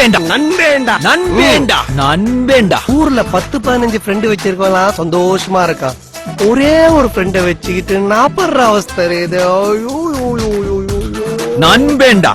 நண்பேண்டா நண்பேண்டா நண்பேண்டா நண்பேண்டா. ஊர்ல 10-15 ஃப்ரெண்டு வச்சிருக்கலாம், சந்தோஷமா இருக்கான். ஒரே ஒரு ஃப்ரெண்ட வச்சுக்கிட்டு நான் படுற அவஸ்தை இது. ஐயோ, ஐயோ, ஐயோ, ஐயோ. நண்பேண்டா.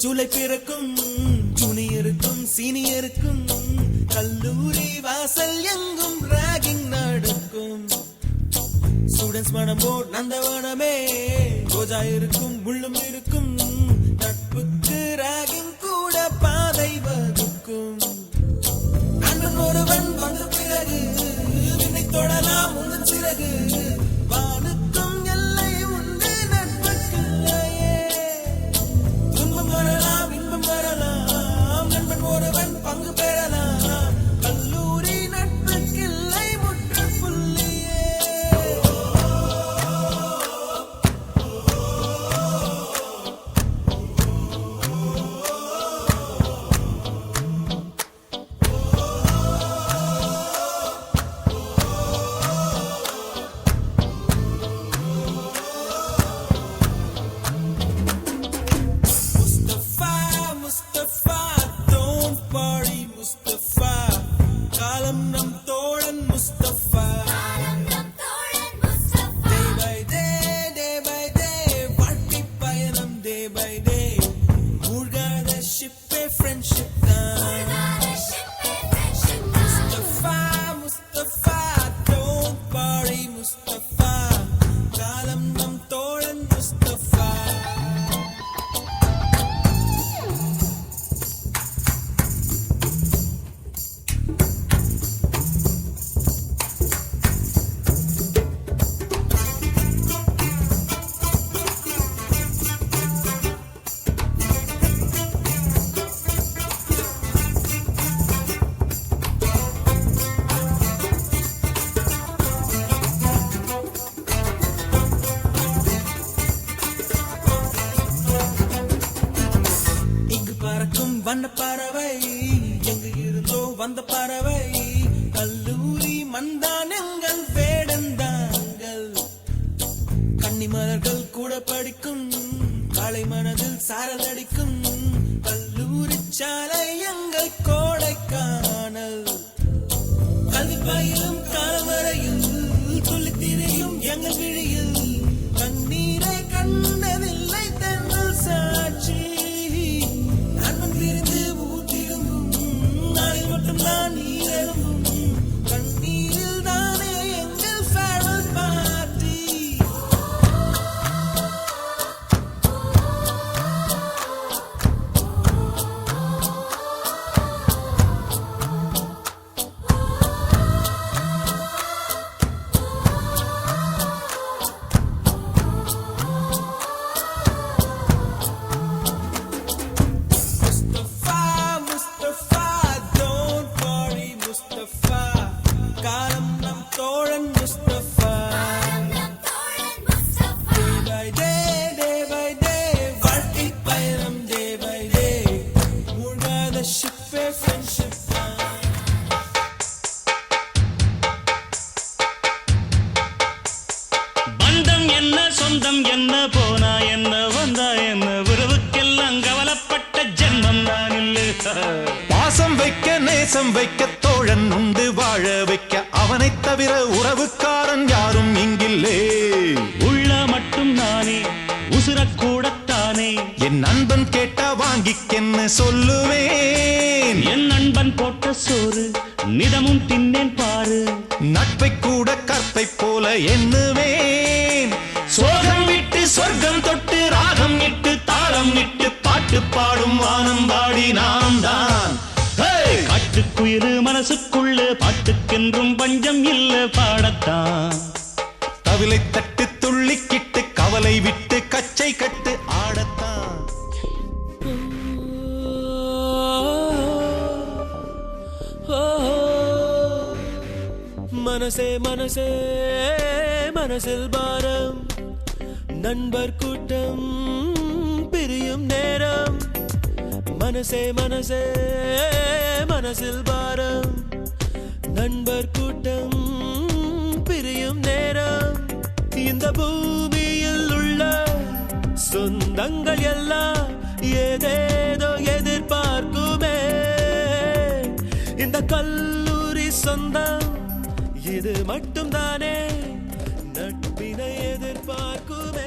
ஜூலை பிறக்கும் ஜூனியருக்கும் சீனியருக்கும் கல்லூரி வாசல் எங்கும் ராகிங் நடக்கும். ஸ்டூடெண்ட்ஸ் மனம் போட் நந்தவனமே ரோஜா இருக்கும் முள்ளும் இருக்கும். நட்புக்கு ராகிங் கூட பாதை வகுக்கும். அண்ணன் ஒருவன் வந்த பிறகு விண்ணை தொடலாம் உந்தன் சிறகு. வானுக்கும் எல்லை உண்டு நட்புக்குள்ளையே. துன்பம் வரலாம் இன்பம் வரலாம், நண்பன் ஒருவன் பங்கு பெறலாம். கல்லூரி நட்புக்கில்லை முற்றுப்புள்ளியே. Mustafa, don't worry Mustafa. காலம் நம் தோழன் Mustafa. Day by day, வாழ்க்கை பயணம் day by day. மூழ்காத ஷிப்பே friendship தான். Mustafa, don't worry Mustafa. காலம் நம் தோழன் Mustafa. வந்த பறவை கல்லூரி மந்தான் எங்கள் வேடந்தாங்கள் கன்னிமலர்கள் கூட படிக்கும் காலை மனதில் சாரல் அடிக்கும் கல்லூரி சாலை எங்கள் கோடைக்கானல் கல்வி பயிலும் காலவரையில் துள்ளித் திரியும் எங்கள் விழியில் கண்ணீரை கண்டதில்லை தென்றல் சாட்சி நண்பன் பிரிந்து ஊற்றிடும் நாளில் மட்டும் நான் நீரெழும்பும் கண்ணீரில் தானே எங்கள் farewell party. Mustafa, Mustafa, don't worry, Mustafa. காலம் நம் தோழன் Mustafa. Day by day, வாழ்க்கை பயணம் day by day. மூழ்காத ship friendship தான். பந்தம் என்ன சொந்தம் என்ன போனா என்ன வந்தா என்ன உறவுக்கெல்லாம் கவலைப்பட்ட ஜென்மம் நான் இல்லை. பாசம் வைக்க நேசம் வைக்க தோழன் உண்டு வாழ வைக்க அவனைத் தவிர உறவுக்காரன் யாரும் இங்கில்லே. உள்ள மட்டும் நானே உசுரக்கூடத்தானே என் நண்பன் கேட்டா வாங்கிக்கென்னு சொல்லுவேன். என் நண்பன் போட்ட சோறு நிதமும் தின்னேன் பாரு. நட்பை கூட கற்பை போல எண்ணுவேன். சோகம் விட்டு சொர்க்கம் தொட்டு ராகம் இட்டு தாளம் இட்டு பாட்டு பாடும் வானம் பாடி நாம் தான். காட்டுக்குயிரு மனசுக்குள்ள பாட்டுக்கென்றும் பஞ்சம் இல்ல பாடத்தான். தவிலை தட்டு துள்ளிக்கிட்டு கவலை விட்டு கச்சை கட்டு ஆடத்தான். மனசே மனசே மனசில் பாரம் நண்பர் கூட்டம் பிரியும் நேரம் மனசே மனசே மனசில் பாரம் நண்பர் கூட்டம் பிரியும் நேரம் இந்த பூமியில் உள்ள சொந்தங்கள் எல்லாம் ஏதேதோ எதிர்பார்க்குமே இந்த கல்லூரி சொந்தம் இது மட்டும் தானே நட்பினை எதிர்பார்க்குமே.